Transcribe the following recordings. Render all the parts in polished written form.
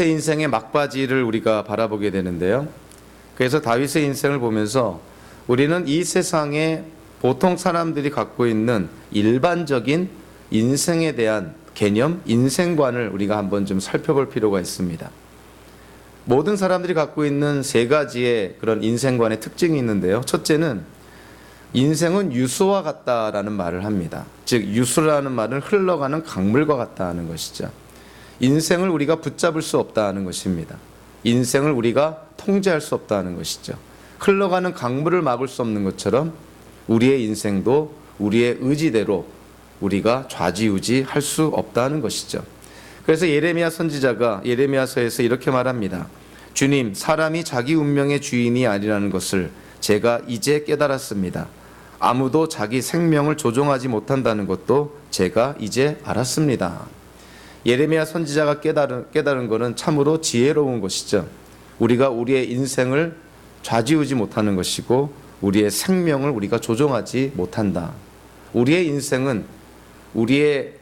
인생의 막바지를 우리가 바라보게 되는데요. 그래서 다윗의 인생을 보면서 우리는 이 세상에 보통 사람들이 갖고 있는 일반적인 인생에 대한 개념, 인생관을 우리가 한번 좀 살펴볼 필요가 있습니다. 모든 사람들이 갖고 있는 세 가지의 그런 인생관의 특징이 있는데요. 첫째는 인생은 유수와 같다라는 말을 합니다. 즉 유수라는 말은 흘러가는 강물과 같다는 것이죠. 인생을 우리가 붙잡을 수 없다는 것입니다. 인생을 우리가 통제할 수 없다는 것이죠. 흘러가는 강물을 막을 수 없는 것처럼 우리의 인생도 우리의 의지대로 우리가 좌지우지할 수 없다는 것이죠. 그래서 예레미야 선지자가 예레미야서에서 이렇게 말합니다. 주님, 사람이 자기 운명의 주인이 아니라는 것을 제가 이제 깨달았습니다. 아무도 자기 생명을 조종하지 못한다는 것도 제가 이제 알았습니다. 예레미야 선지자가 깨달은 것은 참으로 지혜로운 것이죠. 우리가 우리의 인생을 좌지우지 못하는 것이고 우리의 생명을 우리가 조종하지 못한다. 우리의 인생은 우리의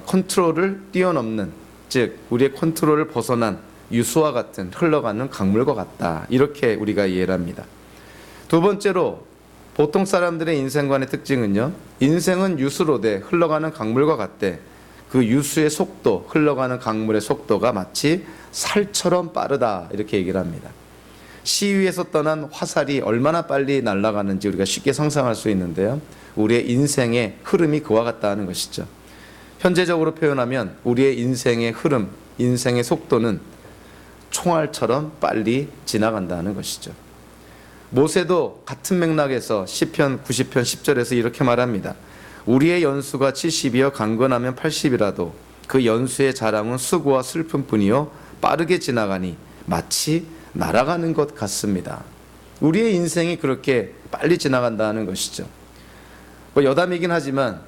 컨트롤을 뛰어넘는, 즉 우리의 컨트롤을 벗어난 유수와 같은 흘러가는 강물과 같다. 이렇게 우리가 이해를 합니다. 두 번째로 보통 사람들의 인생관의 특징은요, 인생은 유수로 돼 흘러가는 강물과 같대. 그 유수의 속도, 흘러가는 강물의 속도가 마치 살처럼 빠르다. 이렇게 얘기를 합니다. 시위에서 떠난 화살이 얼마나 빨리 날아가는지 우리가 쉽게 상상할 수 있는데요. 우리의 인생의 흐름이 그와 같다는 것이죠. 현재적으로 표현하면 우리의 인생의 흐름, 인생의 속도는 총알처럼 빨리 지나간다는 것이죠. 모세도 같은 맥락에서 시편 90편 10절에서 이렇게 말합니다. 우리의 연수가 70이여 강건하면 80이라도 그 연수의 자랑은 수고와 슬픔뿐이요 빠르게 지나가니 마치 날아가는 것 같습니다. 우리의 인생이 그렇게 빨리 지나간다는 것이죠. 여담이긴 하지만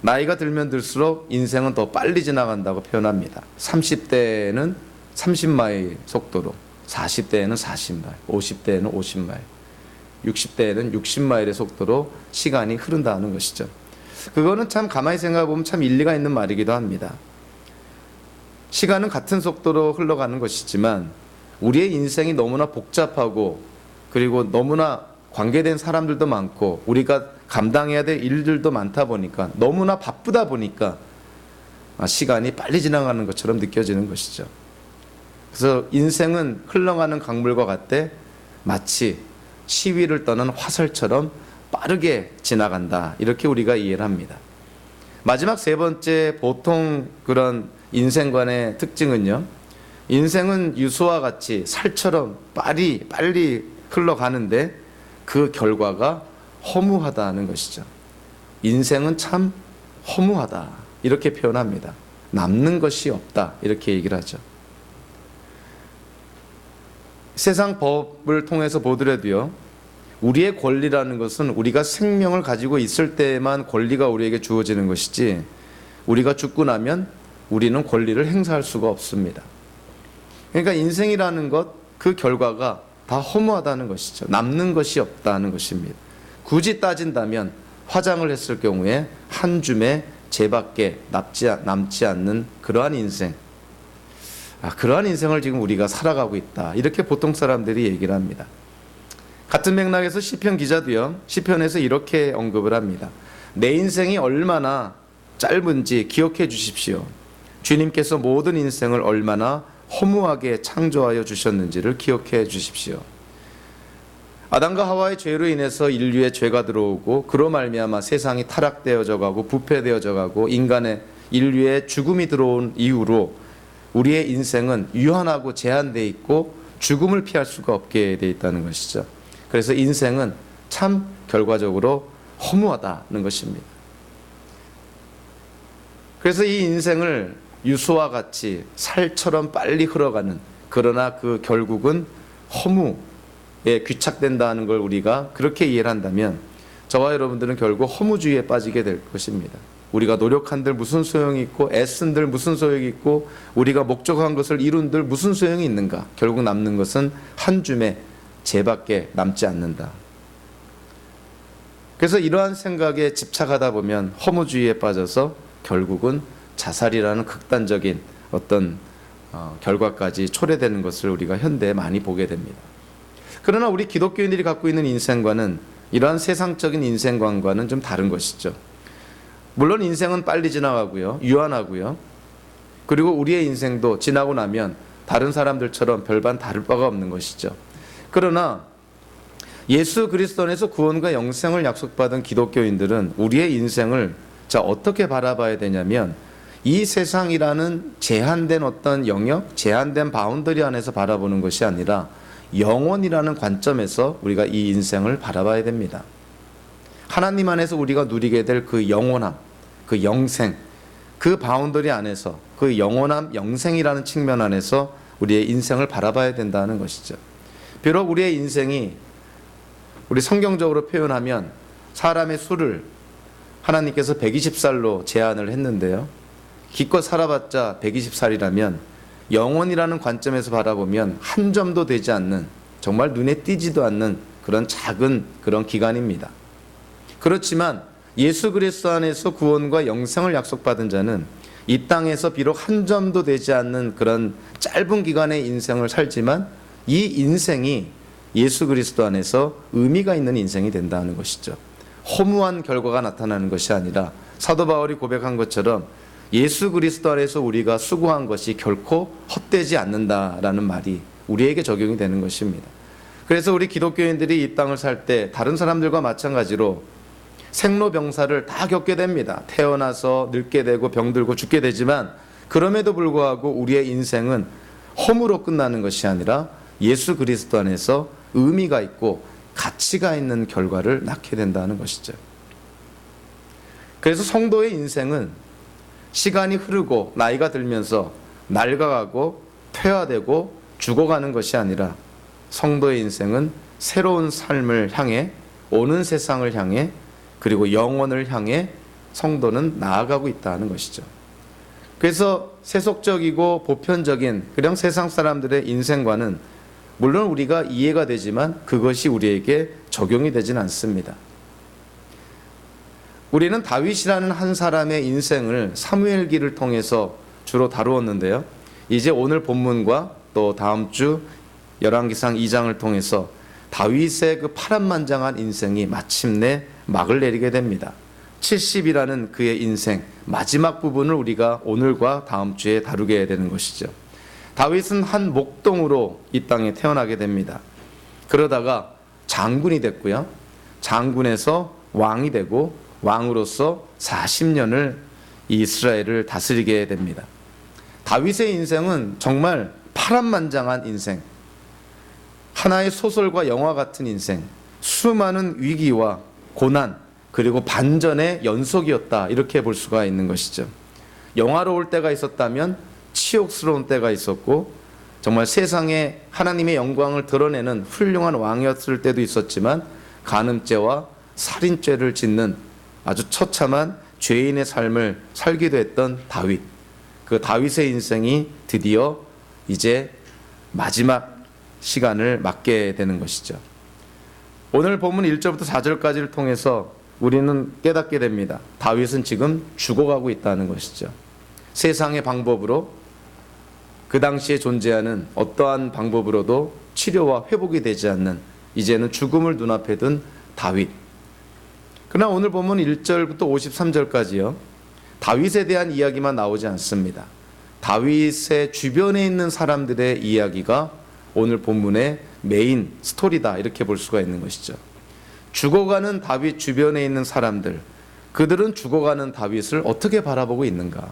나이가 들면 들수록 인생은 더 빨리 지나간다고 표현합니다. 30대에는 30마일 속도로, 40대에는 40마일, 50대에는 50마일, 60대에는 60마일의 속도로 시간이 흐른다는 것이죠. 그거는 참 가만히 생각해 보면 참 일리가 있는 말이기도 합니다. 시간은 같은 속도로 흘러가는 것이지만 우리의 인생이 너무나 복잡하고 그리고 너무나 관계된 사람들도 많고 우리가 감당해야 될 일들도 많다 보니까 너무나 바쁘다 보니까 시간이 빨리 지나가는 것처럼 느껴지는 것이죠. 그래서 인생은 흘러가는 강물과 같되 마치 시위를 떠난 화살처럼 빠르게 지나간다. 이렇게 우리가 이해를 합니다. 마지막 세 번째 보통 그런 인생관의 특징은요. 인생은 유수와 같이 살처럼 빨리 흘러가는데 그 결과가 허무하다는 것이죠. 인생은 참 허무하다. 이렇게 표현합니다. 남는 것이 없다. 이렇게 얘기를 하죠. 세상 법을 통해서 보더라도요, 우리의 권리라는 것은 우리가 생명을 가지고 있을 때만 권리가 우리에게 주어지는 것이지 우리가 죽고 나면 우리는 권리를 행사할 수가 없습니다. 그러니까 인생이라는 것, 그 결과가 다 허무하다는 것이죠. 남는 것이 없다는 것입니다. 굳이 따진다면 화장을 했을 경우에 한 줌의 재밖에 남지 않는 그러한 인생, 그러한 인생을 지금 우리가 살아가고 있다. 이렇게 보통 사람들이 얘기를 합니다. 같은 맥락에서 시편 기자도요, 시편에서 이렇게 언급을 합니다. 내 인생이 얼마나 짧은지 기억해 주십시오. 주님께서 모든 인생을 얼마나 허무하게 창조하여 주셨는지를 기억해 주십시오. 아담과 하와의 죄로 인해서 인류의 죄가 들어오고 그로 말미암아 세상이 타락되어져 가고 부패되어져 가고 인류의 죽음이 들어온 이후로 우리의 인생은 유한하고 제한되어 있고 죽음을 피할 수가 없게 되어 있다는 것이죠. 그래서 인생은 참 결과적으로 허무하다는 것입니다. 그래서 이 인생을 유수와 같이 살처럼 빨리 흘러가는, 그러나 그 결국은 허무에 귀착된다는 걸 우리가 그렇게 이해를 한다면 저와 여러분들은 결국 허무주의에 빠지게 될 것입니다. 우리가 노력한들 무슨 소용이 있고 애쓴들 무슨 소용이 있고 우리가 목적한 것을 이룬들 무슨 소용이 있는가. 결국 남는 것은 한 줌의 재밖에 남지 않는다. 그래서 이러한 생각에 집착하다 보면 허무주의에 빠져서 결국은 자살이라는 극단적인 어떤 결과까지 초래되는 것을 우리가 현대에 많이 보게 됩니다. 그러나 우리 기독교인들이 갖고 있는 인생관은 이러한 세상적인 인생관과는 좀 다른 것이죠. 물론 인생은 빨리 지나가고요, 유한하고요. 그리고 우리의 인생도 지나고 나면 다른 사람들처럼 별반 다를 바가 없는 것이죠. 그러나 예수 그리스도 안에서 구원과 영생을 약속받은 기독교인들은 우리의 인생을 어떻게 바라봐야 되냐면 이 세상이라는 제한된 어떤 영역, 제한된 바운더리 안에서 바라보는 것이 아니라 영원이라는 관점에서 우리가 이 인생을 바라봐야 됩니다. 하나님 안에서 우리가 누리게 될 그 영원함, 그 영생, 그 바운더리 안에서 그 영원함, 영생이라는 측면 안에서 우리의 인생을 바라봐야 된다는 것이죠. 비록 우리의 인생이 우리 성경적으로 표현하면 사람의 수를 하나님께서 120살로 제한을 했는데요. 기껏 살아봤자 120살이라면 영원이라는 관점에서 바라보면 한 점도 되지 않는, 정말 눈에 띄지도 않는 그런 작은 그런 기간입니다. 그렇지만 예수 그리스도 안에서 구원과 영생을 약속받은 자는 이 땅에서 비록 한 점도 되지 않는 그런 짧은 기간의 인생을 살지만 이 인생이 예수 그리스도 안에서 의미가 있는 인생이 된다는 것이죠. 허무한 결과가 나타나는 것이 아니라 사도 바울이 고백한 것처럼 예수 그리스도 안에서 우리가 수고한 것이 결코 헛되지 않는다라는 말이 우리에게 적용이 되는 것입니다. 그래서 우리 기독교인들이 이 땅을 살 때 다른 사람들과 마찬가지로 생로병사를 다 겪게 됩니다. 태어나서 늙게 되고 병들고 죽게 되지만 그럼에도 불구하고 우리의 인생은 허무로 끝나는 것이 아니라 예수 그리스도 안에서 의미가 있고 가치가 있는 결과를 낳게 된다는 것이죠. 그래서 성도의 인생은 시간이 흐르고 나이가 들면서 낡아가고 퇴화되고 죽어가는 것이 아니라 성도의 인생은 새로운 삶을 향해, 오는 세상을 향해, 그리고 영원을 향해 성도는 나아가고 있다는 것이죠. 그래서 세속적이고 보편적인 그냥 세상 사람들의 인생관은 물론 우리가 이해가 되지만 그것이 우리에게 적용이 되진 않습니다. 우리는 다윗이라는 한 사람의 인생을 사무엘기를 통해서 주로 다루었는데요. 이제 오늘 본문과 또 다음 주 열왕기상 2장을 통해서 다윗의 그 파란만장한 인생이 마침내 막을 내리게 됩니다. 70이라는 그의 인생 마지막 부분을 우리가 오늘과 다음 주에 다루게 되는 것이죠. 다윗은 한 목동으로 이 땅에 태어나게 됩니다. 그러다가 장군이 됐고요. 장군에서 왕이 되고 왕으로서 40년을 이스라엘을 다스리게 됩니다. 다윗의 인생은 정말 파란만장한 인생, 하나의 소설과 영화 같은 인생, 수많은 위기와 고난 그리고 반전의 연속이었다, 이렇게 볼 수가 있는 것이죠. 영화로울 때가 있었다면 치욕스러운 때가 있었고 정말 세상에 하나님의 영광을 드러내는 훌륭한 왕이었을 때도 있었지만 간음죄와 살인죄를 짓는 아주 처참한 죄인의 삶을 살기도 했던 다윗, 그 다윗의 인생이 드디어 이제 마지막 시간을 맞게 되는 것이죠. 오늘 본문 1절부터 4절까지를 통해서 우리는 깨닫게 됩니다. 다윗은 지금 죽어가고 있다는 것이죠. 세상의 방법으로, 그 당시에 존재하는 어떠한 방법으로도 치료와 회복이 되지 않는, 이제는 죽음을 눈앞에 둔 다윗. 그러나 오늘 보면 1절부터 53절까지요, 다윗에 대한 이야기만 나오지 않습니다. 다윗의 주변에 있는 사람들의 이야기가 오늘 본문의 메인 스토리다, 이렇게 볼 수가 있는 것이죠. 죽어가는 다윗 주변에 있는 사람들, 그들은 죽어가는 다윗을 어떻게 바라보고 있는가?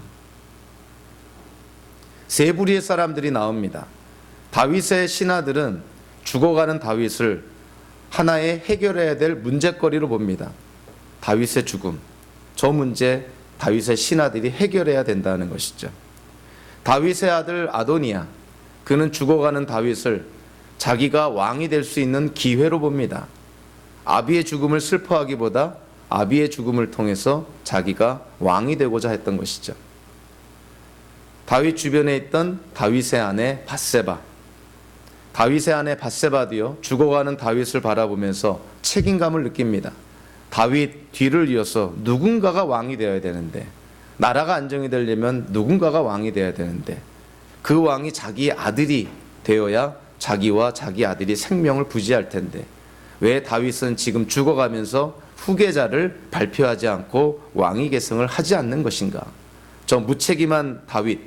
세 부류의 사람들이 나옵니다. 다윗의 신하들은 죽어가는 다윗을 하나의 해결해야 될 문제거리로 봅니다. 다윗의 죽음, 저 문제 다윗의 신하들이 해결해야 된다는 것이죠. 다윗의 아들 아도니아, 그는 죽어가는 다윗을 자기가 왕이 될 수 있는 기회로 봅니다. 아비의 죽음을 슬퍼하기보다 아비의 죽음을 통해서 자기가 왕이 되고자 했던 것이죠. 다윗 주변에 있던 다윗의 아내 밧세바, 다윗의 아내 밧세바도요, 죽어가는 다윗을 바라보면서 책임감을 느낍니다. 다윗 뒤를 이어서 누군가가 왕이 되어야 되는데, 나라가 안정이 되려면 누군가가 왕이 되어야 되는데 그 왕이 자기의 아들이 되어야 자기와 자기 아들이 생명을 부지할 텐데 왜 다윗은 지금 죽어가면서 후계자를 발표하지 않고 왕위 계승을 하지 않는 것인가? 저 무책임한 다윗,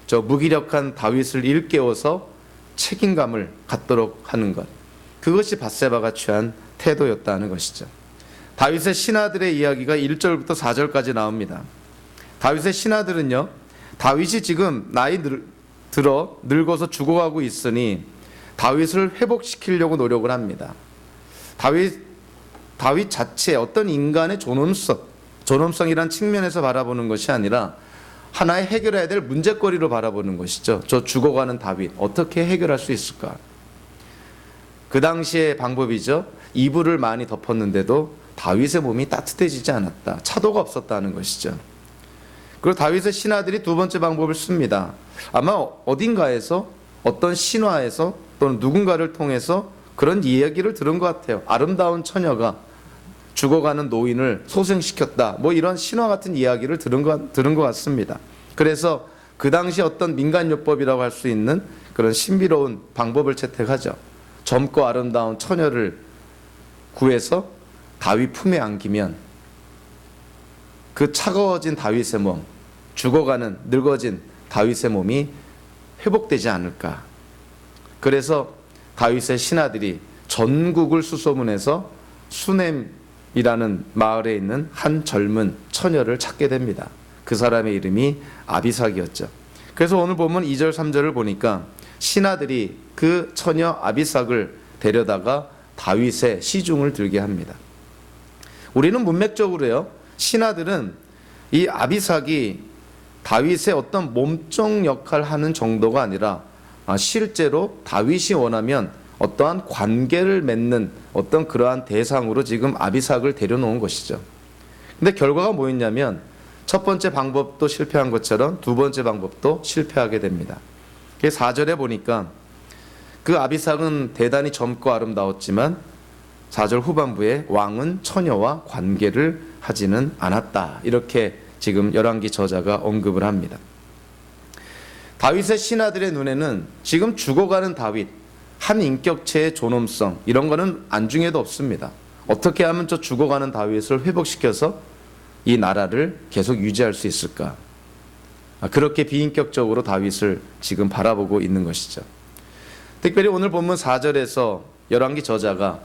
저 무기력한 다윗을 일깨워서 책임감을 갖도록 하는 것, 그것이 밧세바가 취한 태도였다는 것이죠. 다윗의 신하들의 이야기가 1절부터 4절까지 나옵니다. 다윗의 신하들은요, 다윗이 지금 나이 들어 늙어서 죽어가고 있으니 다윗을 회복시키려고 노력을 합니다. 다윗 자체 어떤 인간의 존엄성이란 측면에서 바라보는 것이 아니라 하나의 해결해야 될 문제거리로 바라보는 것이죠. 저 죽어가는 다윗 어떻게 해결할 수 있을까? 그 당시의 방법이죠. 이불을 많이 덮었는데도 다윗의 몸이 따뜻해지지 않았다. 차도가 없었다는 것이죠. 그리고 다윗의 신하들이 두 번째 방법을 씁니다. 아마 어딘가에서 어떤 신화에서 또는 누군가를 통해서 그런 이야기를 들은 것 같아요. 아름다운 처녀가 죽어가는 노인을 소생시켰다. 뭐 이런 신화 같은 이야기를 들은 것 같습니다. 그래서 그 당시 어떤 민간요법이라고 할 수 있는 그런 신비로운 방법을 채택하죠. 젊고 아름다운 처녀를 구해서 다윗 품에 안기면 그 차가워진 다윗의 몸, 죽어가는 늙어진 다윗의 몸이 회복되지 않을까. 그래서 다윗의 신하들이 전국을 수소문해서 수넴이라는 마을에 있는 한 젊은 처녀를 찾게 됩니다. 그 사람의 이름이 아비삭이었죠. 그래서 오늘 보면 2절 3절을 보니까 신하들이 그 처녀 아비삭을 데려다가 다윗의 시중을 들게 합니다. 우리는 문맥적으로요, 신하들은 이 아비삭이 다윗의 어떤 몸종 역할을 하는 정도가 아니라 실제로 다윗이 원하면 어떠한 관계를 맺는 어떤 그러한 대상으로 지금 아비삭을 데려놓은 것이죠. 근데 결과가 뭐였냐면 첫 번째 방법도 실패한 것처럼 두 번째 방법도 실패하게 됩니다. 4절에 보니까 그 아비삭은 대단히 젊고 아름다웠지만 4절 후반부에 왕은 처녀와 관계를 하지는 않았다. 이렇게 지금 열왕기 저자가 언급을 합니다. 다윗의 신하들의 눈에는 지금 죽어가는 다윗, 한 인격체의 존엄성 이런 거는 안중에도 없습니다. 어떻게 하면 저 죽어가는 다윗을 회복시켜서 이 나라를 계속 유지할 수 있을까? 그렇게 비인격적으로 다윗을 지금 바라보고 있는 것이죠. 특별히 오늘 본문 4절에서 열왕기 저자가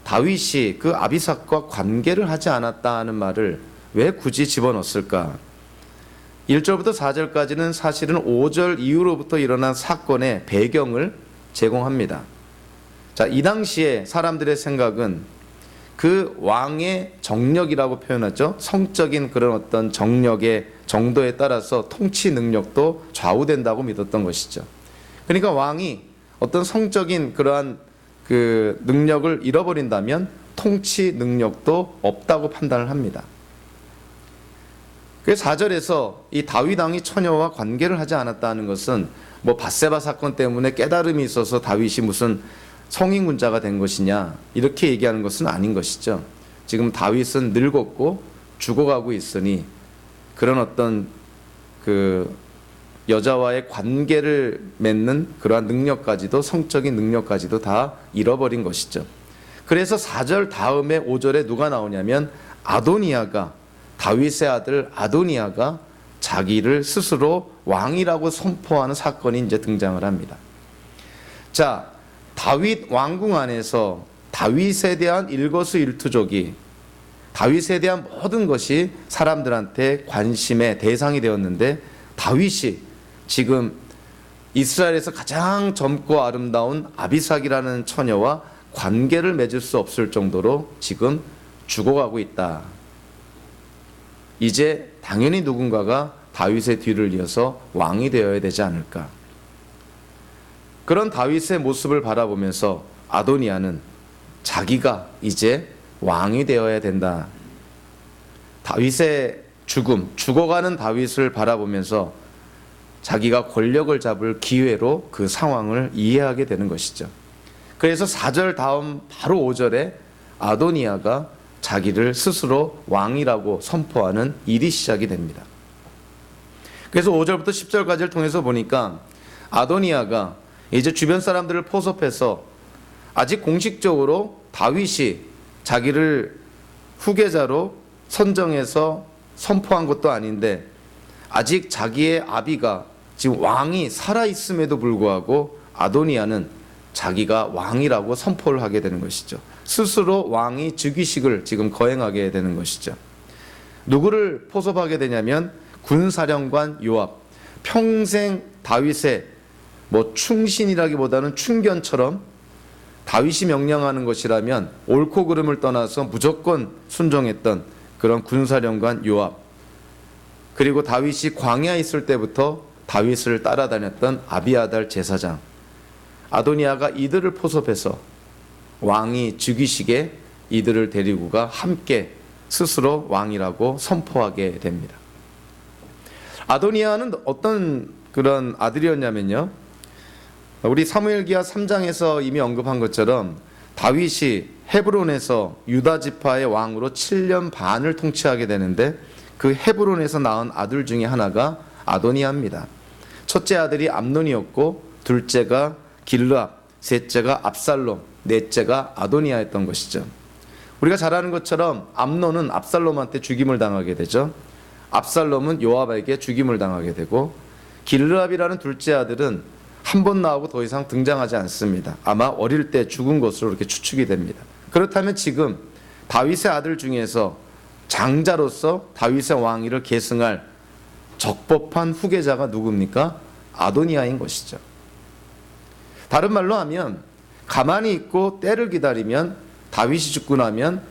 다윗이 그 아비삭과 관계를 하지 않았다는 말을 왜 굳이 집어넣었을까? 1절부터 4절까지는 사실은 5절 이후로부터 일어난 사건의 배경을 제공합니다. 자, 이 당시에 사람들의 생각은 그 왕의 정력이라고 표현하죠. 성적인 그런 어떤 정력의 정도에 따라서 통치 능력도 좌우된다고 믿었던 것이죠. 그러니까 왕이 어떤 성적인 그러한 그 능력을 잃어버린다면 통치 능력도 없다고 판단을 합니다. 그래서 4절에서 이 다윗 왕이 처녀와 관계를 하지 않았다는 것은 뭐 밧세바 사건 때문에 깨달음이 있어서 다윗이 무슨 성인군자가 된 것이냐 이렇게 얘기하는 것은 아닌 것이죠. 지금 다윗은 늙었고 죽어가고 있으니 그런 어떤 그 여자와의 관계를 맺는 그러한 능력까지도 성적인 능력까지도 다 잃어버린 것이죠. 그래서 4절 다음에 5절에 누가 나오냐면 아도니아가 다윗의 아들 아도니아가 자기를 스스로 왕이라고 선포하는 사건이 이제 등장을 합니다. 자, 다윗 왕궁 안에서 다윗에 대한 일거수일투족이 다윗에 대한 모든 것이 사람들한테 관심의 대상이 되었는데 다윗이 지금 이스라엘에서 가장 젊고 아름다운 아비삭이라는 처녀와 관계를 맺을 수 없을 정도로 지금 죽어가고 있다. 이제 당연히 누군가가 다윗의 뒤를 이어서 왕이 되어야 되지 않을까. 그런 다윗의 모습을 바라보면서 아도니아는 자기가 이제 왕이 되어야 된다. 다윗의 죽음, 죽어가는 다윗을 바라보면서 자기가 권력을 잡을 기회로 그 상황을 이해하게 되는 것이죠. 그래서 4절 다음 바로 5절에 아도니아가 자기를 스스로 왕이라고 선포하는 일이 시작이 됩니다. 그래서 5절부터 10절까지를 통해서 보니까 아도니아가 이제 주변 사람들을 포섭해서 아직 공식적으로 다윗이 자기를 후계자로 선정해서 선포한 것도 아닌데 아직 자기의 아비가 지금 왕이 살아있음에도 불구하고 아도니아는 자기가 왕이라고 선포를 하게 되는 것이죠. 스스로 왕이 즉위식을 지금 거행하게 되는 것이죠. 누구를 포섭하게 되냐면 군사령관 요압, 평생 다윗의 충신이라기보다는 충견처럼 다윗이 명령하는 것이라면 옳고 그름을 떠나서 무조건 순종했던 그런 군사령관 요압, 그리고 다윗이 광야에 있을 때부터 다윗을 따라다녔던 아비아달 제사장, 아도니아가 이들을 포섭해서 왕이 즉위식에 이들을 데리고 가 함께 스스로 왕이라고 선포하게 됩니다. 아도니아는 어떤 그런 아들이었냐면요, 우리 사무엘기하 3장에서 이미 언급한 것처럼 다윗이 헤브론에서 유다 지파의 왕으로 7년 반을 통치하게 되는데 그 헤브론에서 낳은 아들 중에 하나가 아도니아입니다. 첫째 아들이 암논이었고 둘째가 길르압, 셋째가 압살롬, 넷째가 아도니아였던 것이죠. 우리가 잘 아는 것처럼 암논은 압살롬한테 죽임을 당하게 되죠. 압살롬은 요압에게 죽임을 당하게 되고 길르압이라는 둘째 아들은 한 번 나오고 더 이상 등장하지 않습니다. 아마 어릴 때 죽은 것으로 이렇게 추측이 됩니다. 그렇다면 지금 다윗의 아들 중에서 장자로서 다윗의 왕위를 계승할 적법한 후계자가 누굽니까? 아도니아인 것이죠. 다른 말로 하면 가만히 있고 때를 기다리면 다윗이 죽고 나면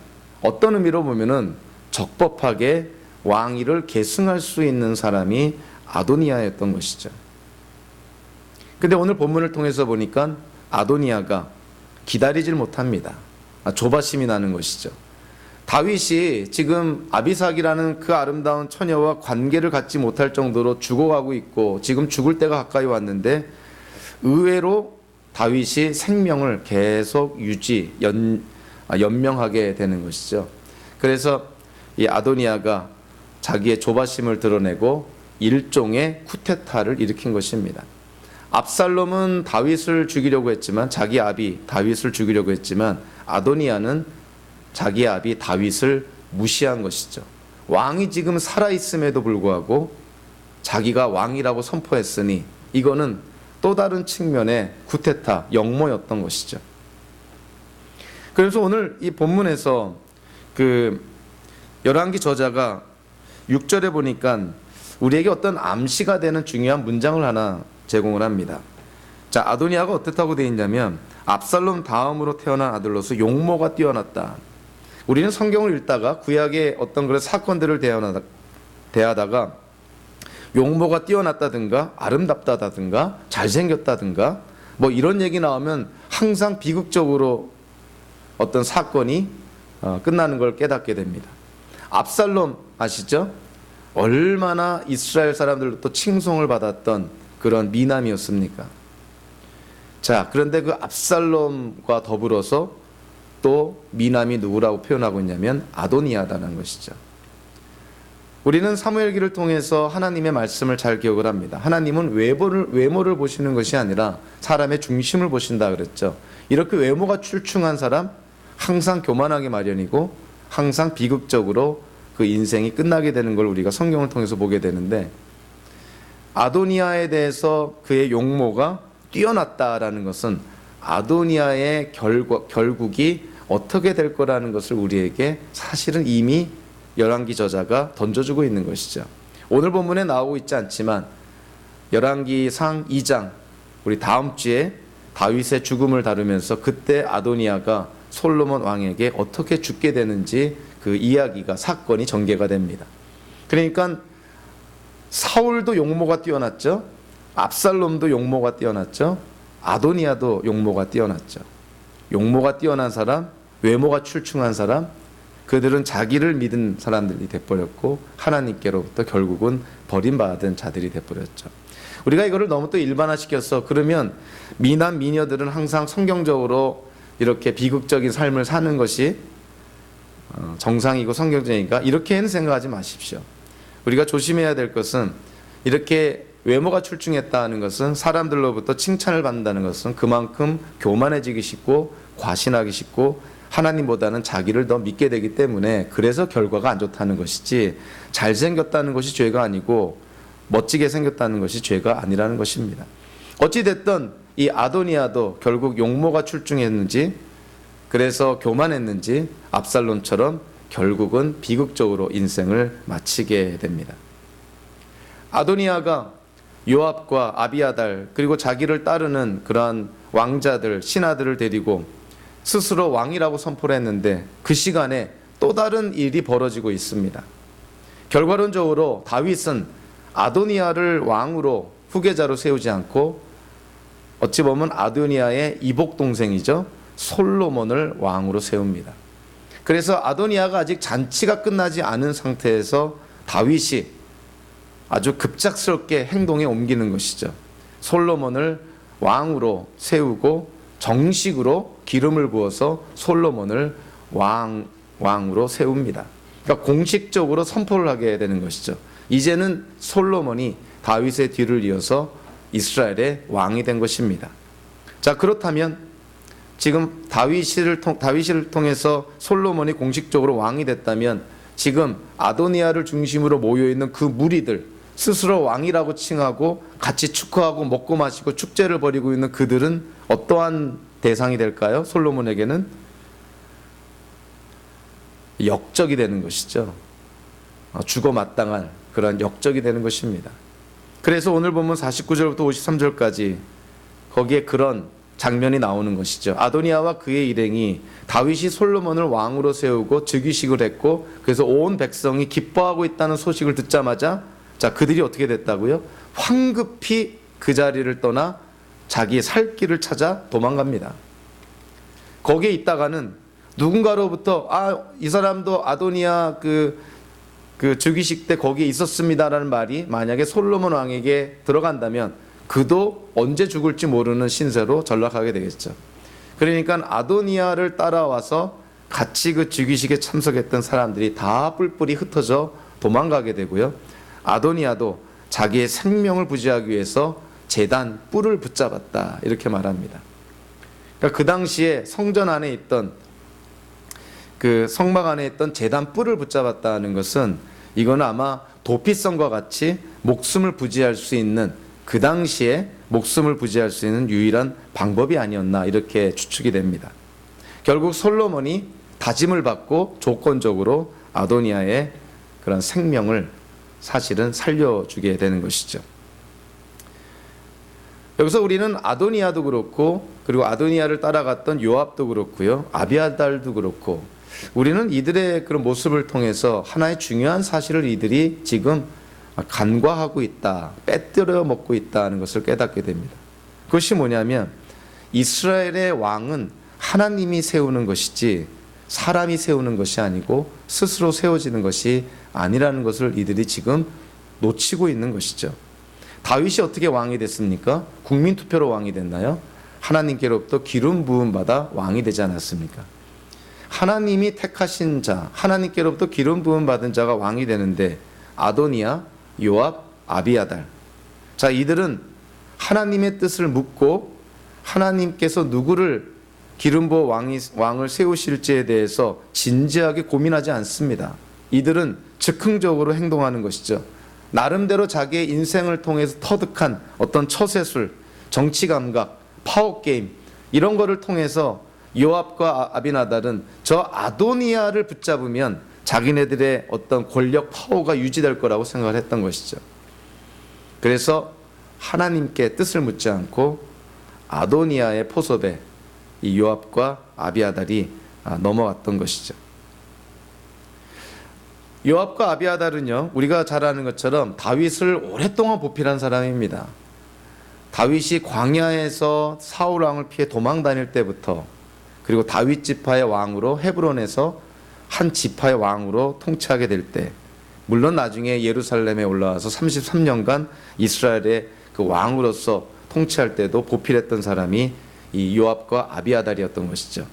어떤 의미로 보면은 적법하게 왕위를 계승할 수 있는 사람이 아도니아였던 것이죠. 근데 오늘 본문을 통해서 보니까 아도니아가 기다리질 못합니다. 조바심이 나는 것이죠. 다윗이 지금 아비삭이라는 그 아름다운 처녀와 관계를 갖지 못할 정도로 죽어가고 있고 지금 죽을 때가 가까이 왔는데 의외로 다윗이 생명을 계속 연명하게 되는 것이죠. 그래서 이 아도니아가 자기의 조바심을 드러내고 일종의 쿠데타를 일으킨 것입니다. 압살롬은 다윗을 죽이려고 했지만 자기 아비 다윗을 죽이려고 했지만 아도니아는 자기 아비 다윗을 무시한 것이죠. 왕이 지금 살아있음에도 불구하고 자기가 왕이라고 선포했으니 이거는 또 다른 측면의 쿠데타, 역모였던 것이죠. 그래서 오늘 이 본문에서 그 열왕기 저자가 6절에 보니까 우리에게 어떤 암시가 되는 중요한 문장을 하나 제공을 합니다. 자, 아도니아가 어떻다고 되어 있냐면 압살롬 다음으로 태어난 아들로서 용모가 뛰어났다. 우리는 성경을 읽다가 구약의 어떤 그런 사건들을 대하다가 용모가 뛰어났다든가 아름답다든가 잘생겼다든가 이런 얘기 나오면 항상 비극적으로 어떤 사건이 끝나는 걸 깨닫게 됩니다. 압살롬 아시죠? 얼마나 이스라엘 사람들로부터 칭송을 받았던 그런 미남이었습니까? 자, 그런데 그 압살롬과 더불어서 또 미남이 누구라고 표현하고 있냐면 아도니아다는 것이죠. 우리는 사무엘기를 통해서 하나님의 말씀을 잘 기억을 합니다. 하나님은 외모를 보시는 것이 아니라 사람의 중심을 보신다 그랬죠. 이렇게 외모가 출중한 사람 항상 교만하기 마련이고 항상 비극적으로 그 인생이 끝나게 되는 걸 우리가 성경을 통해서 보게 되는데 아도니아에 대해서 그의 용모가 뛰어났다라는 것은 아도니아의 결국이 어떻게 될 거라는 것을 우리에게 사실은 이미 열왕기 저자가 던져주고 있는 것이죠. 오늘 본문에 나오고 있지 않지만 열왕기상 2장 우리 다음 주에 다윗의 죽음을 다루면서 그때 아도니아가 솔로몬 왕에게 어떻게 죽게 되는지 그 이야기가 사건이 전개가 됩니다. 그러니까 사울도 용모가 뛰어났죠. 압살롬도 용모가 뛰어났죠. 아도니아도 용모가 뛰어났죠. 용모가 뛰어난 사람, 외모가 출중한 사람, 그들은 자기를 믿은 사람들이 돼버렸고 하나님께로부터 결국은 버림받은 자들이 돼버렸죠. 우리가 이거를 너무 또 일반화시켜서 그러면 미남 미녀들은 항상 성경적으로 이렇게 비극적인 삶을 사는 것이 정상이고 성경적이니까 이렇게는 생각하지 마십시오. 우리가 조심해야 될 것은 이렇게 외모가 출중했다는 것은, 사람들로부터 칭찬을 받는다는 것은 그만큼 교만해지기 쉽고 과신하기 쉽고 하나님보다는 자기를 더 믿게 되기 때문에, 그래서 결과가 안 좋다는 것이지, 잘생겼다는 것이 죄가 아니고 멋지게 생겼다는 것이 죄가 아니라는 것입니다. 어찌됐든 이 아도니아도 결국 용모가 출중했는지, 그래서 교만했는지 압살롬처럼 결국은 비극적으로 인생을 마치게 됩니다. 아도니아가 요압과 아비아달 그리고 자기를 따르는 그러한 왕자들, 신하들을 데리고 스스로 왕이라고 선포를 했는데, 그 시간에 또 다른 일이 벌어지고 있습니다. 결과론적으로 다윗은 아도니아를 왕으로 후계자로 세우지 않고 어찌 보면 아도니아의 이복 동생이죠, 솔로몬을 왕으로 세웁니다. 그래서 아도니아가 아직 잔치가 끝나지 않은 상태에서 다윗이 아주 급작스럽게 행동에 옮기는 것이죠. 솔로몬을 왕으로 세우고 정식으로 기름을 부어서 솔로몬을 왕으로 세웁니다. 그러니까 공식적으로 선포를 하게 되는 것이죠. 이제는 솔로몬이 다윗의 뒤를 이어서 이스라엘의 왕이 된 것입니다. 자, 그렇다면 지금 다윗을 통해서 솔로몬이 공식적으로 왕이 됐다면, 지금 아도니아를 중심으로 모여있는 그 무리들, 스스로 왕이라고 칭하고 같이 축하하고 먹고 마시고 축제를 벌이고 있는 그들은 어떠한 대상이 될까요? 솔로몬에게는 역적이 되는 것이죠. 죽어 마땅할 그런 역적이 되는 것입니다. 그래서 오늘 보면 49절부터 53절까지 거기에 그런 장면이 나오는 것이죠. 아도니아와 그의 일행이 다윗이 솔로몬을 왕으로 세우고 즉위식을 했고, 그래서 온 백성이 기뻐하고 있다는 소식을 듣자마자, 자, 그들이 어떻게 됐다고요? 황급히 그 자리를 떠나 자기의 살 길을 찾아 도망갑니다. 거기에 있다가는 누군가로부터 이 사람도 아도니아 그 즉위식 때 거기에 있었습니다라는 말이 만약에 솔로몬 왕에게 들어간다면 그도 언제 죽을지 모르는 신세로 전락하게 되겠죠. 그러니까 아도니아를 따라와서 같이 그 즉위식에 참석했던 사람들이 다 뿔뿔이 흩어져 도망가게 되고요. 아도니아도 자기의 생명을 부지하기 위해서 제단 뿔을 붙잡았다, 이렇게 말합니다. 그러니까 그 당시에 성전 안에 있던, 그 성막 안에 있던 제단 뿔을 붙잡았다는 것은, 이거는 아마 도피성과 같이 목숨을 부지할 수 있는, 그 당시에 목숨을 부지할 수 있는 유일한 방법이 아니었나, 이렇게 추측이 됩니다. 결국 솔로몬이 다짐을 받고 조건적으로 아도니아의 그런 생명을 사실은 살려주게 되는 것이죠. 여기서 우리는 아도니아도 그렇고, 그리고 아도니아를 따라갔던 요압도 그렇고요, 아비아달도 그렇고, 우리는 이들의 그런 모습을 통해서 하나의 중요한 사실을 이들이 지금 간과하고 있다, 빼뜨려 먹고 있다는 것을 깨닫게 됩니다. 그것이 뭐냐면, 이스라엘의 왕은 하나님이 세우는 것이지 사람이 세우는 것이 아니고 스스로 세워지는 것이 아니라는 것을 이들이 지금 놓치고 있는 것이죠. 다윗이 어떻게 왕이 됐습니까? 국민투표로 왕이 됐나요? 하나님께로부터 기름 부음 받아 왕이 되지 않았습니까? 하나님이 택하신 자, 하나님께로부터 기름 부음 받은 자가 왕이 되는데, 아도니아, 요압, 아비아달, 자, 이들은 하나님의 뜻을 묻고 하나님께서 누구를 기름 부어 왕을 세우실지에 대해서 진지하게 고민하지 않습니다. 이들은 즉흥적으로 행동하는 것이죠. 나름대로 자기의 인생을 통해서 터득한 어떤 처세술, 정치감각, 파워게임, 이런 거를 통해서 요압과 아비나달은 저 아도니아를 붙잡으면 자기네들의 어떤 권력 파워가 유지될 거라고 생각을 했던 것이죠. 그래서 하나님께 뜻을 묻지 않고 아도니아의 포섭에 이 요압과 아비아달이 넘어왔던 것이죠. 요압과 아비아달은요, 우리가 잘 아는 것처럼 다윗을 오랫동안 보필한 사람입니다. 다윗이 광야에서 사울 왕을 피해 도망 다닐 때부터, 그리고 다윗 지파의 왕으로 헤브론에서 한 지파의 왕으로 통치하게 될 때, 물론 나중에 예루살렘에 올라와서 33년간 이스라엘의 그 왕으로서 통치할 때도 보필했던 사람이 이 요압과 아비아달이었던 것이죠.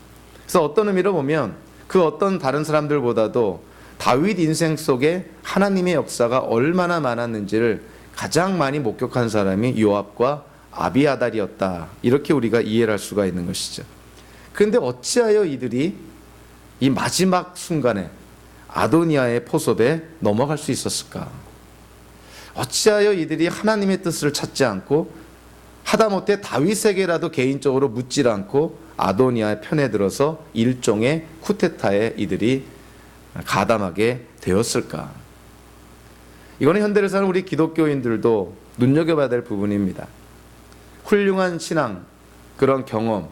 그래서 어떤 의미로 보면 그 어떤 다른 사람들보다도 다윗 인생 속에 하나님의 역사가 얼마나 많았는지를 가장 많이 목격한 사람이 요압과 아비아달이었다. 이렇게 우리가 이해를 할 수가 있는 것이죠. 그런데 어찌하여 이들이 이 마지막 순간에 아도니아의 포섭에 넘어갈 수 있었을까? 어찌하여 이들이 하나님의 뜻을 찾지 않고 하다못해 다윗에게라도 개인적으로 묻질 않고 아도니아의 편에 들어서 일종의 쿠데타에 이들이 가담하게 되었을까? 이거는 현대를 사는 우리 기독교인들도 눈여겨봐야 될 부분입니다. 훌륭한 신앙, 그런 경험,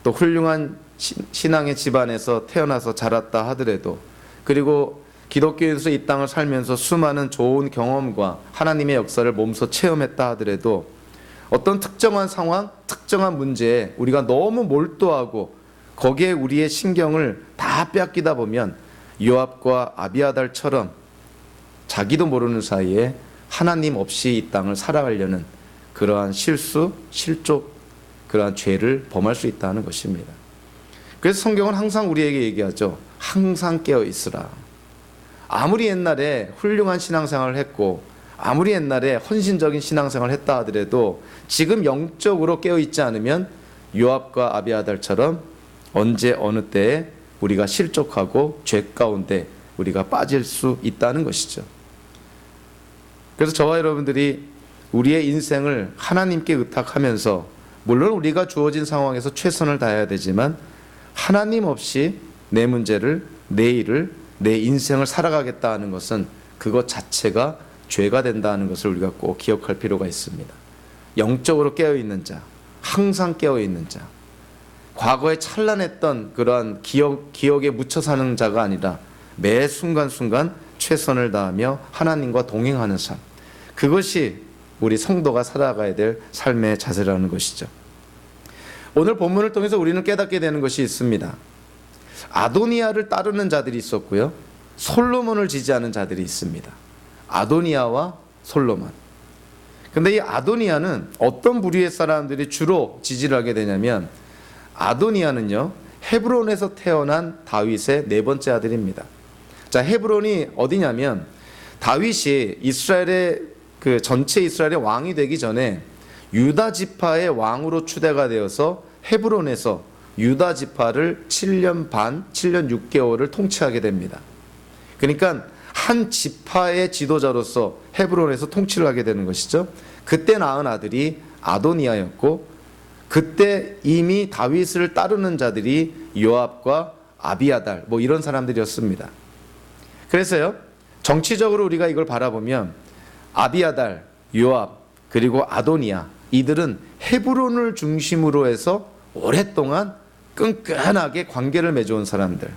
또 훌륭한 신앙의 집안에서 태어나서 자랐다 하더라도, 그리고 기독교에서 이 땅을 살면서 수많은 좋은 경험과 하나님의 역사를 몸소 체험했다 하더라도 어떤 특정한 상황, 특정한 문제에 우리가 너무 몰두하고 거기에 우리의 신경을 다 빼앗기다 보면 요압과 아비아달처럼 자기도 모르는 사이에 하나님 없이 이 땅을 살아가려는 그러한 실수, 실족, 그러한 죄를 범할 수 있다는 것입니다. 그래서 성경은 항상 우리에게 얘기하죠. 항상 깨어 있으라. 아무리 옛날에 훌륭한 신앙생활을 했고 아무리 옛날에 헌신적인 신앙생활을 했다 하더라도 지금 영적으로 깨어 있지 않으면 요압과 아비아달처럼 언제 어느 때에 우리가 실족하고 죄 가운데 우리가 빠질 수 있다는 것이죠. 그래서 저와 여러분들이 우리의 인생을 하나님께 의탁하면서 물론 우리가 주어진 상황에서 최선을 다해야 되지만 하나님 없이 내 문제를, 내 일을, 내 인생을 살아가겠다 하는 것은 그것 자체가 죄가 된다는 것을 우리가 꼭 기억할 필요가 있습니다. 영적으로 깨어있는 자, 항상 깨어있는 자, 과거에 찬란했던 그러한 기억에 묻혀 사는 자가 아니라 매 순간순간 최선을 다하며 하나님과 동행하는 삶, 그것이 우리 성도가 살아가야 될 삶의 자세라는 것이죠. 오늘 본문을 통해서 우리는 깨닫게 되는 것이 있습니다. 아도니아를 따르는 자들이 있었고요, 솔로몬을 지지하는 자들이 있습니다. 아도니아와 솔로몬. 근데 이 아도니아는 어떤 부류의 사람들이 주로 지지를 하게 되냐면, 아도니아는요 헤브론에서 태어난 다윗의 네 번째 아들입니다. 자, 헤브론이 어디냐면 다윗이 이스라엘의 전체 이스라엘의 왕이 되기 전에 유다 지파의 왕으로 추대가 되어서 헤브론에서 유다 지파를 7년 반, 7년 6개월을 통치하게 됩니다. 그러니까 한 지파의 지도자로서 헤브론에서 통치를 하게 되는 것이죠. 그때 낳은 아들이 아도니아였고, 그때 이미 다윗을 따르는 자들이 요압과 아비아달, 뭐 이런 사람들이었습니다. 그래서요, 정치적으로 우리가 이걸 바라보면 아비아달, 요압, 그리고 아도니아, 이들은 헤브론을 중심으로 해서 오랫동안 끈끈하게 관계를 맺어온 사람들,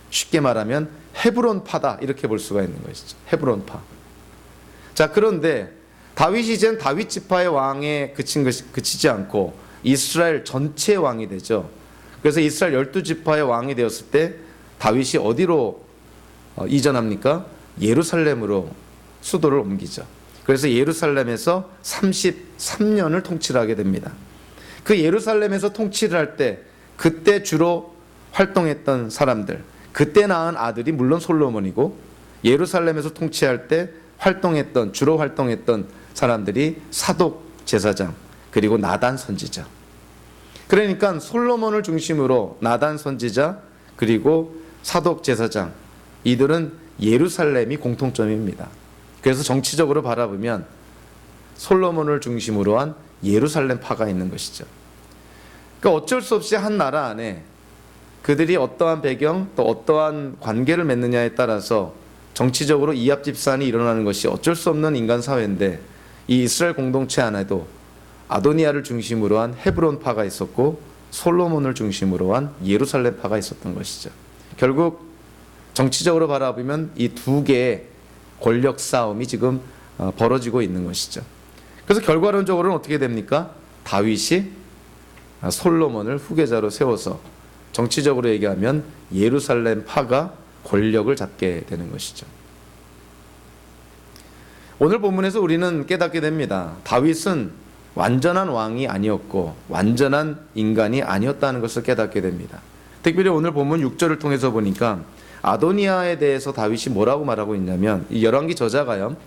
쉽게 말하면 헤브론파다 이렇게 볼 수가 있는 것이죠. 헤브론파. 자, 그런데 다윗이 이젠 다윗 지파의 왕에 그치지 않고 이스라엘 전체의 왕이 되죠. 그래서 이스라엘 12지파의 왕이 되었을 때 다윗이 어디로 이전합니까? 예루살렘으로 수도를 옮기죠. 그래서 예루살렘에서 33년을 통치를 하게 됩니다. 그 예루살렘에서 통치를 할 때 그때 주로 활동했던 사람들, 그때 낳은 아들이 물론 솔로몬이고, 예루살렘에서 통치할 때 주로 활동했던 사람들이 사독 제사장, 그리고 나단 선지자. 그러니까 솔로몬을 중심으로 나단 선지자, 그리고 사독 제사장, 이들은 예루살렘이 공통점입니다. 그래서 정치적으로 바라보면 솔로몬을 중심으로 한 예루살렘 파가 있는 것이죠. 그러니까 어쩔 수 없이 한 나라 안에 그들이 어떠한 배경, 또 어떠한 관계를 맺느냐에 따라서 정치적으로 이합집산이 일어나는 것이 어쩔 수 없는 인간 사회인데, 이 이스라엘 공동체 안에도 아도니아를 중심으로 한 헤브론파가 있었고 솔로몬을 중심으로 한 예루살렘파가 있었던 것이죠. 결국 정치적으로 바라보면 이 두 개의 권력 싸움이 지금 벌어지고 있는 것이죠. 그래서 결과론적으로는 어떻게 됩니까? 다윗이 솔로몬을 후계자로 세워서 정치적으로 얘기하면 예루살렘 파가 권력을 잡게 되는 것이죠. 오늘 본문에서 우리는 깨닫게 됩니다. 다윗은 완전한 왕이 아니었고 완전한 인간이 아니었다는 것을 깨닫게 됩니다. 특별히 오늘 본문 6절을 통해서 보니까 아도니아에 대해서 다윗이 뭐라고 말하고 있냐면, 이 열왕기 저자가요,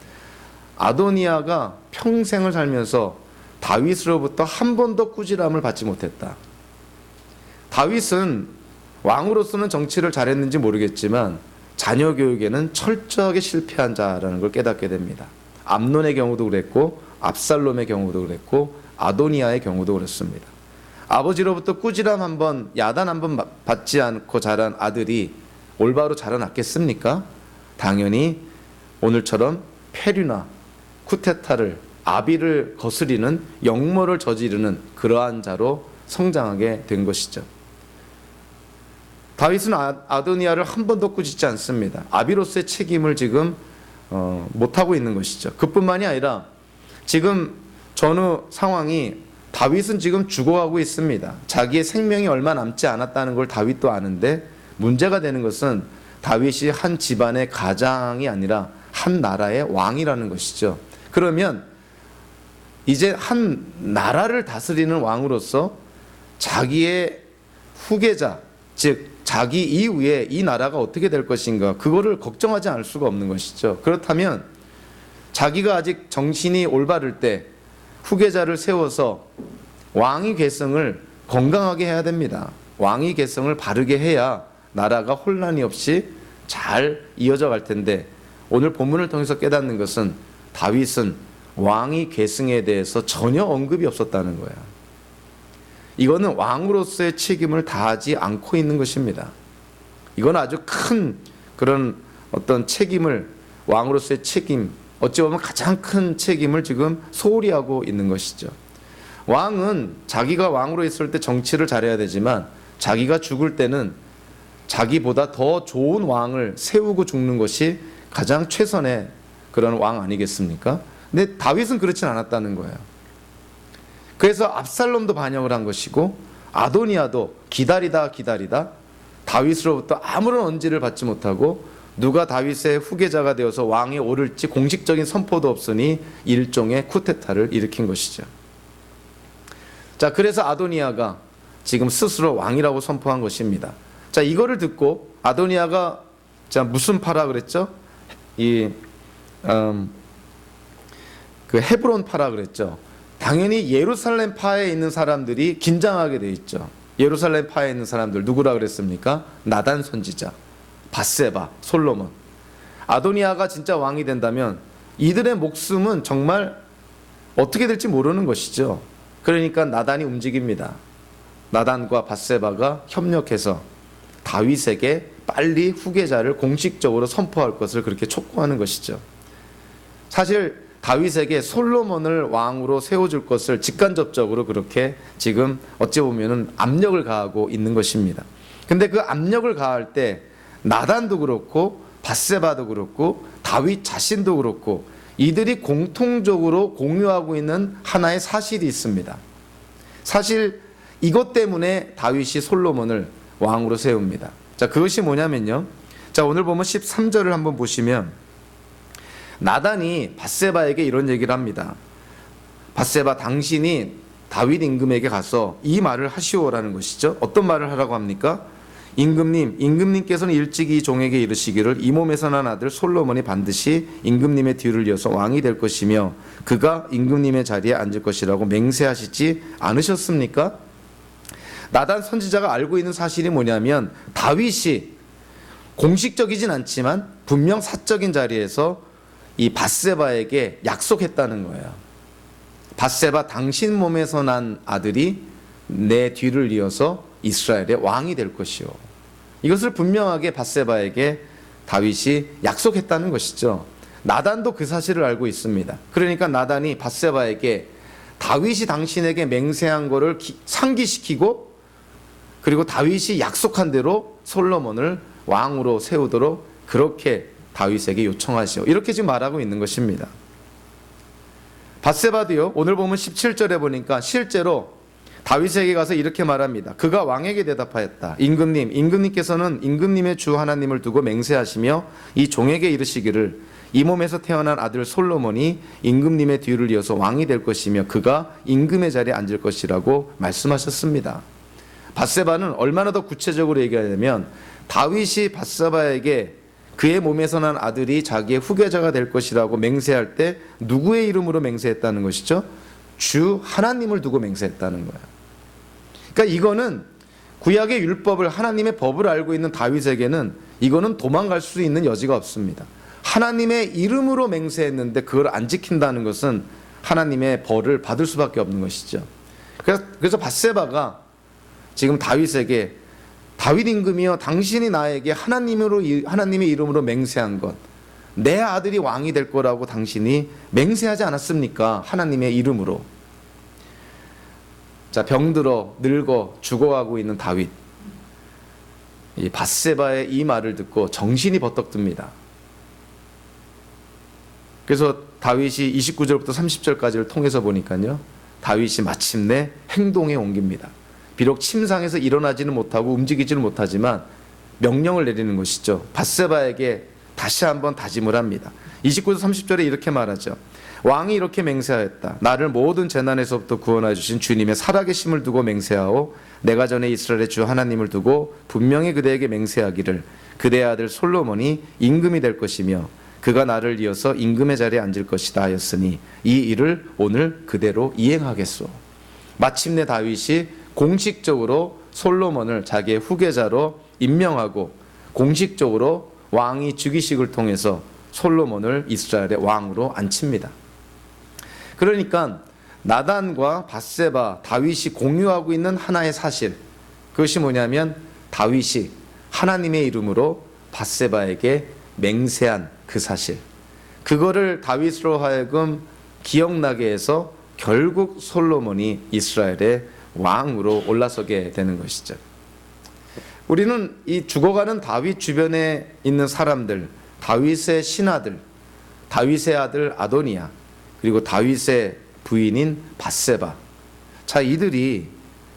아도니아가 평생을 살면서 다윗으로부터 한 번도 꾸지람을 받지 못했다. 다윗은 왕으로서는 정치를 잘했는지 모르겠지만 자녀 교육에는 철저하게 실패한 자라는 걸 깨닫게 됩니다. 암논의 경우도 그랬고 압살롬의 경우도 그랬고 아도니아의 경우도 그렇습니다. 아버지로부터 꾸지람 한 번, 야단 한 번 받지 않고 자란 아들이 올바로 자라났겠습니까? 당연히 오늘처럼 폐류나 쿠데타를, 아비를 거스리는 역모를 저지르는 그러한 자로 성장하게 된 것이죠. 다윗은 아도니아를 한 번도 꾸짖지 않습니다. 아비로서의 책임을 지금 못하고 있는 것이죠. 그뿐만이 아니라 지금 전후 상황이 다윗은 지금 죽어가고 있습니다. 자기의 생명이 얼마 남지 않았다는 걸 다윗도 아는데 문제가 되는 것은 다윗이 한 집안의 가장이 아니라 한 나라의 왕이라는 것이죠. 그러면 이제 한 나라를 다스리는 왕으로서 자기의 후계자, 즉 자기 이후에 이 나라가 어떻게 될 것인가, 그거를 걱정하지 않을 수가 없는 것이죠. 그렇다면 자기가 아직 정신이 올바를 때 후계자를 세워서 왕위 계승을 건강하게 해야 됩니다. 왕위 계승을 바르게 해야 나라가 혼란이 없이 잘 이어져 갈 텐데, 오늘 본문을 통해서 깨닫는 것은 다윗은 왕위 계승에 대해서 전혀 언급이 없었다는 거야. 이거는 왕으로서의 책임을 다하지 않고 있는 것입니다. 이건 아주 큰 그런 어떤 책임을, 왕으로서의 책임, 어찌 보면 가장 큰 책임을 지금 소홀히 하고 있는 것이죠. 왕은 자기가 왕으로 있을 때 정치를 잘해야 되지만 자기가 죽을 때는 자기보다 더 좋은 왕을 세우고 죽는 것이 가장 최선의 그런 왕 아니겠습니까? 근데 다윗은 그렇진 않았다는 거예요. 그래서 압살롬도 반역을 한 것이고 아도니아도 기다리다 다윗으로부터 아무런 언지를 받지 못하고 누가 다윗의 후계자가 되어서 왕에 오를지 공식적인 선포도 없으니 일종의 쿠데타를 일으킨 것이죠. 자, 그래서 아도니아가 지금 스스로 왕이라고 선포한 것입니다. 자, 이거를 듣고 아도니아가 자 무슨 파라 그랬죠? 그 헤브론 파라 그랬죠. 당연히 예루살렘 파에 있는 사람들이 긴장하게 돼 있죠. 예루살렘 파에 있는 사람들 누구라 그랬습니까? 나단 선지자, 밧세바, 솔로몬. 아도니아가 진짜 왕이 된다면 이들의 목숨은 정말 어떻게 될지 모르는 것이죠. 그러니까 나단이 움직입니다. 나단과 밧세바가 협력해서 다윗에게 빨리 후계자를 공식적으로 선포할 것을 그렇게 촉구하는 것이죠. 사실 다윗에게 솔로몬을 왕으로 세워줄 것을 직간접적으로 그렇게 지금 어찌 보면은 압력을 가하고 있는 것입니다. 근데 그 압력을 가할 때 나단도 그렇고 밧세바도 그렇고 다윗 자신도 그렇고 이들이 공통적으로 공유하고 있는 하나의 사실이 있습니다. 사실 이것 때문에 다윗이 솔로몬을 왕으로 세웁니다. 자, 그것이 뭐냐면요. 자, 오늘 보면 13절을 한번 보시면 나단이 밧세바에게 이런 얘기를 합니다. 밧세바, 당신이 다윗 임금에게 가서 이 말을 하시오라는 것이죠. 어떤 말을 하라고 합니까? 임금님께서는 일찍이 종에게 이르시기를 이 몸에서 난 아들 솔로몬이 반드시 임금님의 뒤를 이어서 왕이 될 것이며 그가 임금님의 자리에 앉을 것이라고 맹세하시지 않으셨습니까? 나단 선지자가 알고 있는 사실이 뭐냐면 다윗이 공식적이진 않지만 분명 사적인 자리에서 이 밧세바에게 약속했다는 거예요. 밧세바, 당신 몸에서 난 아들이 내 뒤를 이어서 이스라엘의 왕이 될 것이요. 이것을 분명하게 밧세바에게 다윗이 약속했다는 것이죠. 나단도 그 사실을 알고 있습니다. 그러니까 나단이 밧세바에게 다윗이 당신에게 맹세한 것을 상기시키고 그리고 다윗이 약속한 대로 솔로몬을 왕으로 세우도록 그렇게 다윗에게 요청하시오. 이렇게 지금 말하고 있는 것입니다. 밧세바도요. 오늘 보면 17절에 보니까 실제로 다윗에게 가서 이렇게 말합니다. 그가 왕에게 대답하였다. 임금님께서는 임금님의 주 하나님을 두고 맹세하시며 이 종에게 이르시기를 이 몸에서 태어난 아들 솔로몬이 임금님의 뒤를 이어서 왕이 될 것이며 그가 임금의 자리에 앉을 것이라고 말씀하셨습니다. 밧세바는 얼마나 더 구체적으로 얘기하냐면 다윗이 밧세바에게 그의 몸에서 난 아들이 자기의 후계자가 될 것이라고 맹세할 때 누구의 이름으로 맹세했다는 것이죠? 주 하나님을 두고 맹세했다는 거예요. 그러니까 이거는 구약의 율법을, 하나님의 법을 알고 있는 다윗에게는 이거는 도망갈 수 있는 여지가 없습니다. 하나님의 이름으로 맹세했는데 그걸 안 지킨다는 것은 하나님의 벌을 받을 수밖에 없는 것이죠. 그래서 밧세바가 지금 다윗에게 다윗 임금이여 당신이 나에게 하나님의 이름으로 맹세한 것, 내 아들이 왕이 될 거라고 당신이 맹세하지 않았습니까? 하나님의 이름으로. 자, 병들어 늙어 죽어가고 있는 다윗, 이 밧세바의 이 말을 듣고 정신이 버떡 듭니다. 그래서 다윗이 29절부터 30절까지를 통해서 보니까요, 다윗이 마침내 행동에 옮깁니다. 비록 침상에서 일어나지는 못하고 움직이지는 못하지만 명령을 내리는 것이죠. 밧세바에게 다시 한번 다짐을 합니다. 29절 30절에 이렇게 말하죠. 왕이 이렇게 맹세하였다. 나를 모든 재난에서부터 구원하여 주신 주님의 살아계심을 두고 맹세하오. 내가 전에 이스라엘의 주 하나님을 두고 분명히 그대에게 맹세하기를 그대의 아들 솔로몬이 임금이 될 것이며 그가 나를 이어서 임금의 자리에 앉을 것이다 하였으니 이 일을 오늘 그대로 이행하겠소. 마침내 다윗이 공식적으로 솔로몬을 자기의 후계자로 임명하고 공식적으로 왕위 즉위식을 통해서 솔로몬을 이스라엘의 왕으로 앉힙니다. 그러니까 나단과 밧세바, 다윗이 공유하고 있는 하나의 사실, 그것이 뭐냐면 다윗이 하나님의 이름으로 밧세바에게 맹세한 그 사실, 그거를 다윗으로 하여금 기억나게 해서 결국 솔로몬이 이스라엘의 왕으로 올라서게 되는 것이죠. 우리는 이 죽어가는 다윗 주변에 있는 사람들, 다윗의 신하들, 다윗의 아들 아도니아, 그리고 다윗의 부인인 밧세바, 자, 이들이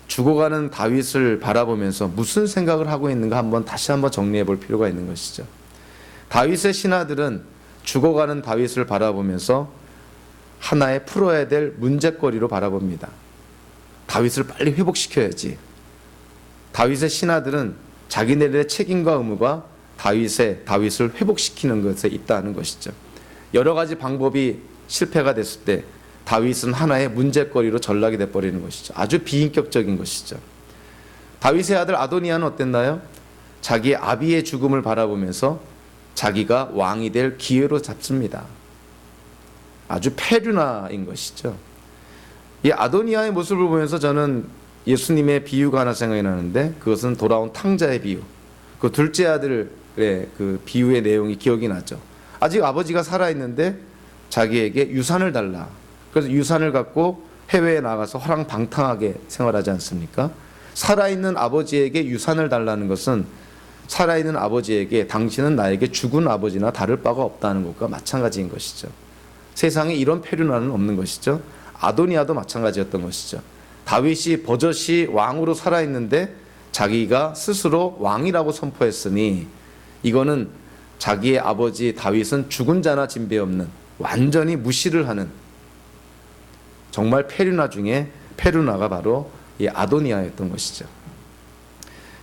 죽어가는 다윗을 바라보면서 무슨 생각을 하고 있는가 다시 한번 정리해 볼 필요가 있는 것이죠. 다윗의 신하들은 죽어가는 다윗을 바라보면서 하나의 풀어야 될 문제거리로 바라봅니다. 다윗을 빨리 회복시켜야지. 다윗의 신하들은 자기네들의 책임과 의무가 다윗을 회복시키는 것에 있다는 것이죠. 여러 가지 방법이 실패가 됐을 때 다윗은 하나의 문제거리로 전락이 돼버리는 것이죠. 아주 비인격적인 것이죠. 다윗의 아들 아도니아는 어땠나요? 자기 아비의 죽음을 바라보면서 자기가 왕이 될 기회로 잡습니다. 아주 페류나인 것이죠. 이 아도니아의 모습을 보면서 저는 예수님의 비유가 하나 생각이 나는데, 그것은 돌아온 탕자의 비유, 그 둘째 아들의 그 비유의 내용이 기억이 나죠. 아직 아버지가 살아있는데 자기에게 유산을 달라. 그래서 유산을 갖고 해외에 나가서 화랑방탕하게 생활하지 않습니까? 살아있는 아버지에게 유산을 달라는 것은 살아있는 아버지에게 당신은 나에게 죽은 아버지나 다를 바가 없다는 것과 마찬가지인 것이죠. 세상에 이런 페류나는 없는 것이죠. 아도니아도 마찬가지였던 것이죠. 다윗이 버젓이 왕으로 살아있는데 자기가 스스로 왕이라고 선포했으니 이거는 자기의 아버지 다윗은 죽은 자나 진배 없는, 완전히 무시를 하는 정말 페류나 중에 페류나가 바로 이 아도니아였던 것이죠.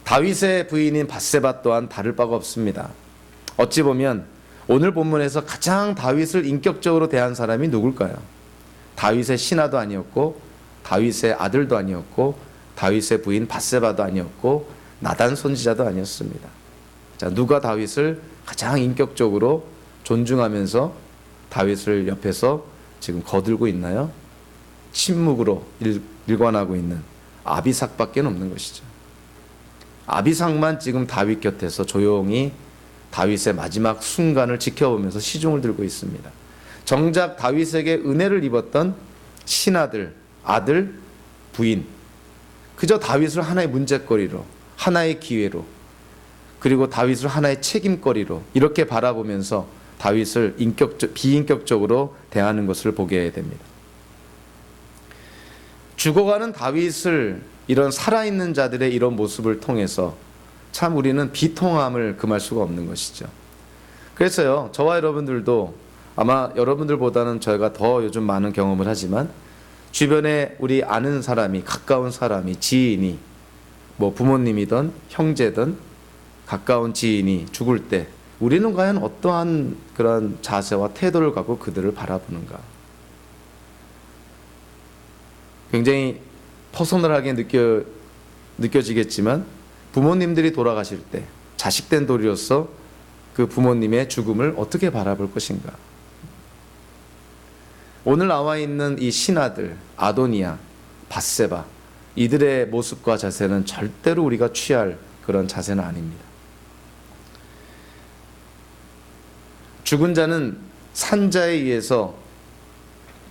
다윗의 부인인 밧세바 또한 다를 바가 없습니다. 어찌 보면 오늘 본문에서 가장 다윗을 인격적으로 대한 사람이 누굴까요? 다윗의 신하도 아니었고, 다윗의 아들도 아니었고, 다윗의 부인 밧세바도 아니었고, 나단 선지자도 아니었습니다. 자, 누가 다윗을 가장 인격적으로 존중하면서 다윗을 옆에서 지금 거들고 있나요? 침묵으로 일관하고 있는 아비삭밖에 없는 것이죠. 아비삭만 지금 다윗 곁에서 조용히 다윗의 마지막 순간을 지켜보면서 시중을 들고 있습니다. 정작 다윗에게 은혜를 입었던 신하들, 아들, 부인, 그저 다윗을 하나의 문제거리로, 하나의 기회로, 그리고 다윗을 하나의 책임거리로 이렇게 바라보면서 다윗을 비인격적으로 대하는 것을 보게 됩니다. 죽어가는 다윗을, 이런 살아있는 자들의 이런 모습을 통해서 참 우리는 비통함을 금할 수가 없는 것이죠. 그래서요, 저와 여러분들도 아마 여러분들보다는 저희가 더 요즘 많은 경험을 하지만 주변에 우리 아는 사람이, 가까운 사람이, 지인이, 뭐 부모님이든 형제든 가까운 지인이 죽을 때 우리는 과연 어떠한 그런 자세와 태도를 갖고 그들을 바라보는가? 굉장히 퍼스널하게 느껴지겠지만 부모님들이 돌아가실 때 자식된 도리로서 그 부모님의 죽음을 어떻게 바라볼 것인가? 오늘 나와 있는 이 신하들 아도니아, 밧세바 이들의 모습과 자세는 절대로 우리가 취할 그런 자세는 아닙니다. 죽은 자는 산자에 의해서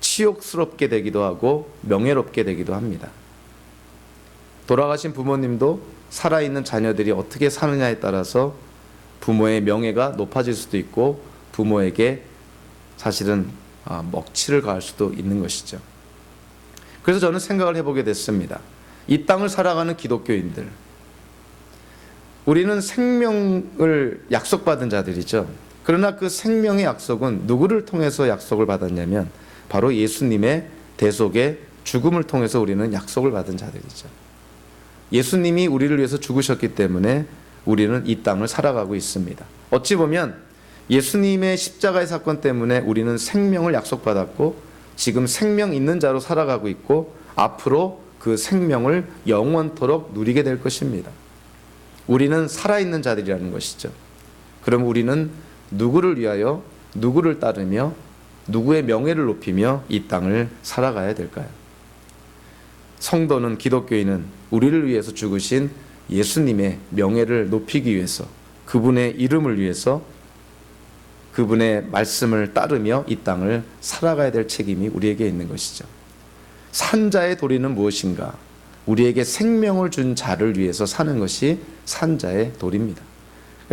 치욕스럽게 되기도 하고 명예롭게 되기도 합니다. 돌아가신 부모님도 살아있는 자녀들이 어떻게 사느냐에 따라서 부모의 명예가 높아질 수도 있고 부모에게 사실은 먹칠을 가할 수도 있는 것이죠. 그래서 저는 생각을 해보게 됐습니다. 이 땅을 살아가는 기독교인들, 우리는 생명을 약속받은 자들이죠. 그러나 그 생명의 약속은 누구를 통해서 약속을 받았냐면 바로 예수님의 대속의 죽음을 통해서 우리는 약속을 받은 자들이죠. 예수님이 우리를 위해서 죽으셨기 때문에 우리는 이 땅을 살아가고 있습니다. 어찌 보면 예수님의 십자가의 사건 때문에 우리는 생명을 약속받았고 지금 생명 있는 자로 살아가고 있고 앞으로 그 생명을 영원토록 누리게 될 것입니다. 우리는 살아있는 자들이라는 것이죠. 그럼 우리는 누구를 위하여 누구를 따르며 누구의 명예를 높이며 이 땅을 살아가야 될까요? 성도는, 기독교인은 우리를 위해서 죽으신 예수님의 명예를 높이기 위해서, 그분의 이름을 위해서 그분의 말씀을 따르며 이 땅을 살아가야 될 책임이 우리에게 있는 것이죠. 산자의 도리는 무엇인가? 우리에게 생명을 준 자를 위해서 사는 것이 산자의 도리입니다.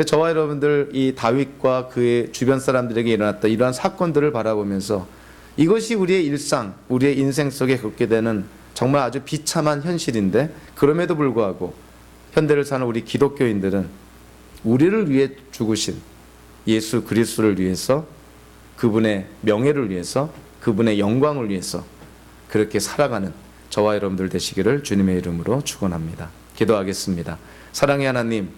저와 여러분들 이 다윗과 그의 주변 사람들에게 일어났던 이러한 사건들을 바라보면서 이것이 우리의 일상, 우리의 인생 속에 겪게 되는 정말 아주 비참한 현실인데, 그럼에도 불구하고 현대를 사는 우리 기독교인들은 우리를 위해 죽으신 예수 그리스도를 위해서, 그분의 명예를 위해서, 그분의 영광을 위해서 그렇게 살아가는 저와 여러분들 되시기를 주님의 이름으로 축원합니다. 기도하겠습니다. 사랑의 하나님,